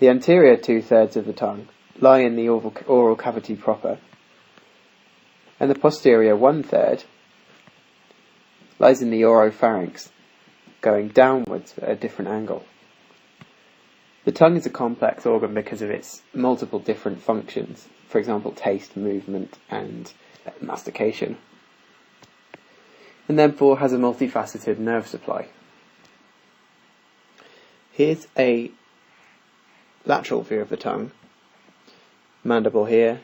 The anterior 2/3 of the tongue lie in the oral cavity proper, and the posterior 1/3 lies in the oropharynx, going downwards at a different angle. The tongue is a complex organ because of its multiple different functions, for example taste, movement and mastication, and therefore has a multifaceted nerve supply. Here's a lateral view of the tongue, mandible here,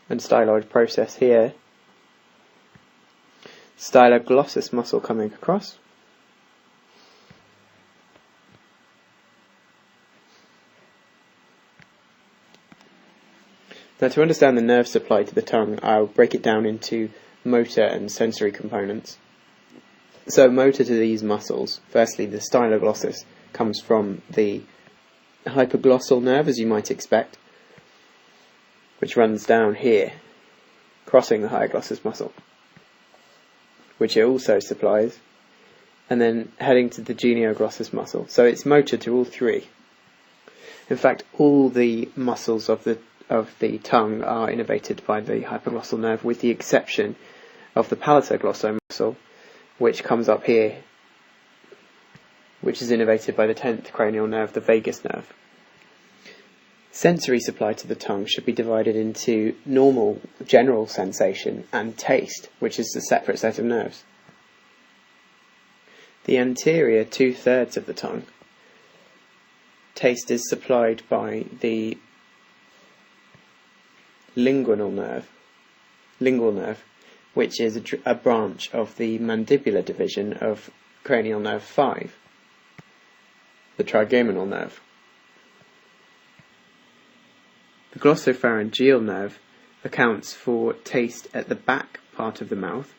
and styloid process here, styloglossus muscle coming across, now to understand the nerve supply to the tongue, I'll break it down into motor and sensory components. So motor to these muscles, firstly the styloglossus comes from the hypoglossal nerve, as you might expect, which runs down here, crossing the hypoglossus muscle, which it also supplies, and then heading to the genioglossus muscle. So it's motor to all three. In fact, all the muscles of the tongue are innervated by the hypoglossal nerve, with the exception of the palatoglossal muscle, which comes up here, which is innervated by the 10th cranial nerve, the vagus nerve. Sensory supply to the tongue should be divided into normal, general sensation and taste, which is a separate set of nerves. The anterior 2/3 of the tongue, taste is supplied by the lingual nerve, which is a branch of the mandibular division of cranial nerve 5, the trigeminal nerve. The glossopharyngeal nerve accounts for taste at the back part of the mouth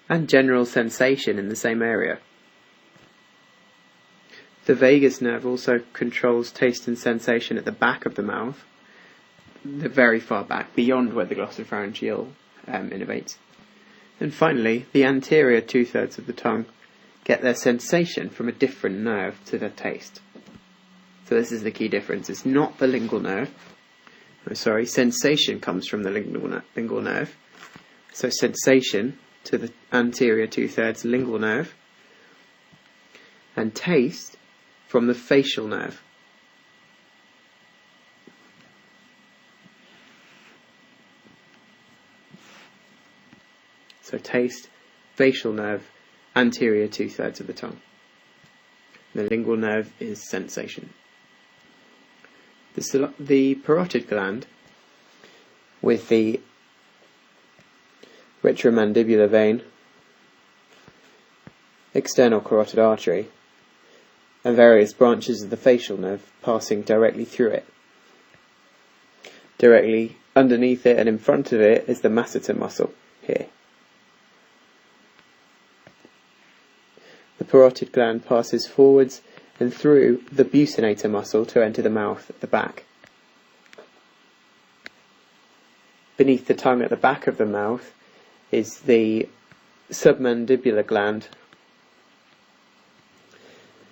and general sensation in the same area. The vagus nerve also controls taste and sensation at the back of the mouth, the very far back, beyond where the glossopharyngeal innervates. And finally, the anterior 2/3 of the tongue get their sensation from a different nerve to their taste. So this is the key difference. It's not the lingual nerve. Sensation comes from the lingual nerve. So sensation to the anterior 2/3 lingual nerve, and taste from the facial nerve. So taste, facial nerve, anterior 2/3 of the tongue. The lingual nerve is sensation. The parotid gland, with the retromandibular vein, external carotid artery, and various branches of the facial nerve passing directly through it. Directly underneath it and in front of it is the masseter muscle here. The parotid gland passes forwards and through the buccinator muscle to enter the mouth at the back. Beneath the tongue at the back of the mouth is the submandibular gland,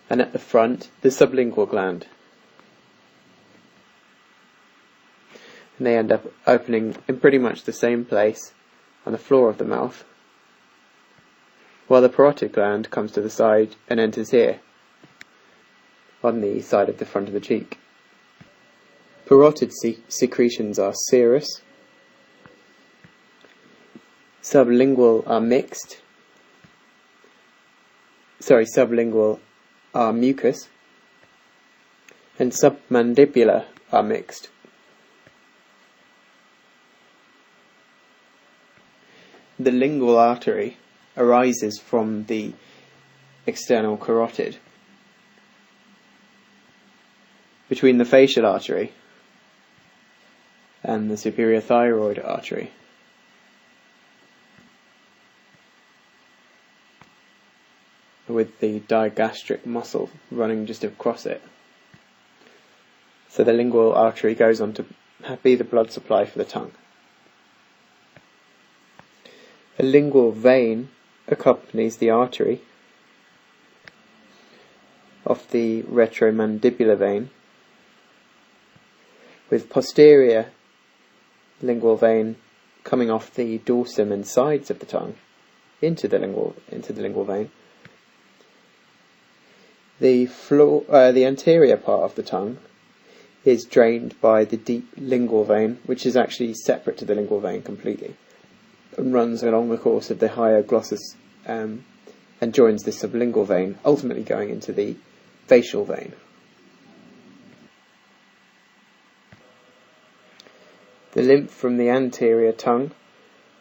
and at the front the sublingual gland. And they end up opening in pretty much the same place on the floor of the mouth, while the parotid gland comes to the side and enters here, on the side of the front of the cheek. Parotid secretions are serous, sublingual are mucus, and submandibular are mixed. The lingual artery arises from the external carotid, between the facial artery and the superior thyroid artery. With the digastric muscle running just across it. So the lingual artery goes on to be the blood supply for the tongue. A lingual vein accompanies the artery, off the retromandibular vein, with posterior lingual vein coming off the dorsum and sides of the tongue into the lingual vein. The anterior part of the tongue is drained by the deep lingual vein, which is actually separate to the lingual vein completely, and runs along the course of the higher glossus and joins the sublingual vein, ultimately going into the facial vein. The lymph from the anterior tongue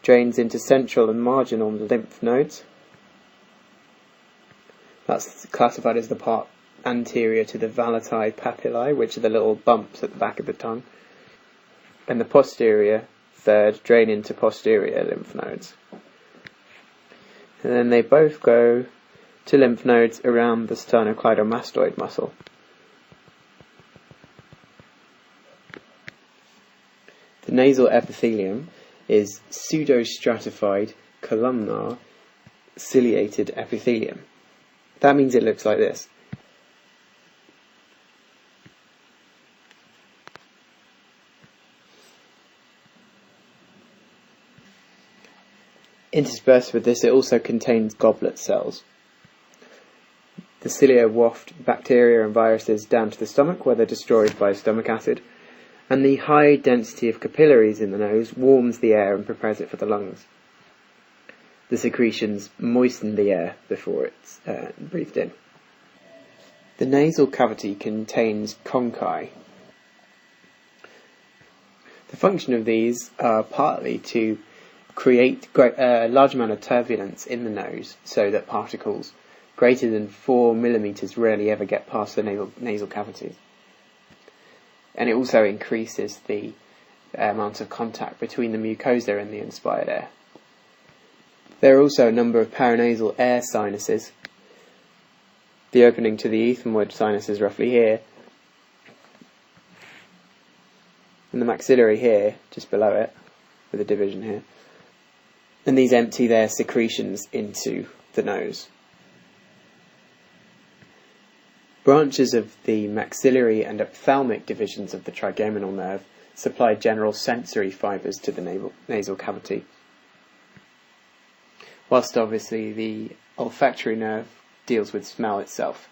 drains into central and marginal lymph nodes. That's classified as the part anterior to the valati papillae, which are the little bumps at the back of the tongue. And the posterior third drain into posterior lymph nodes. And then they both go to lymph nodes around the sternocleidomastoid muscle. The nasal epithelium is pseudostratified columnar ciliated epithelium. That means it looks like this. Interspersed with this, it also contains goblet cells. The cilia waft bacteria and viruses down to the stomach, where they're destroyed by stomach acid. And the high density of capillaries in the nose warms the air and prepares it for the lungs. The secretions moisten the air before it's breathed in. The nasal cavity contains conchi. The function of these are partly to create a large amount of turbulence in the nose, so that particles greater than 4 millimeters rarely ever get past the nasal cavity. And it also increases the amount of contact between the mucosa and the inspired air. There are also a number of paranasal air sinuses. The opening to the ethmoid sinus is roughly here, and the maxillary here, just below it, with a division here. And these empty their secretions into the nose. Branches of the maxillary and ophthalmic divisions of the trigeminal nerve supply general sensory fibres to the nasal cavity, whilst obviously the olfactory nerve deals with smell itself.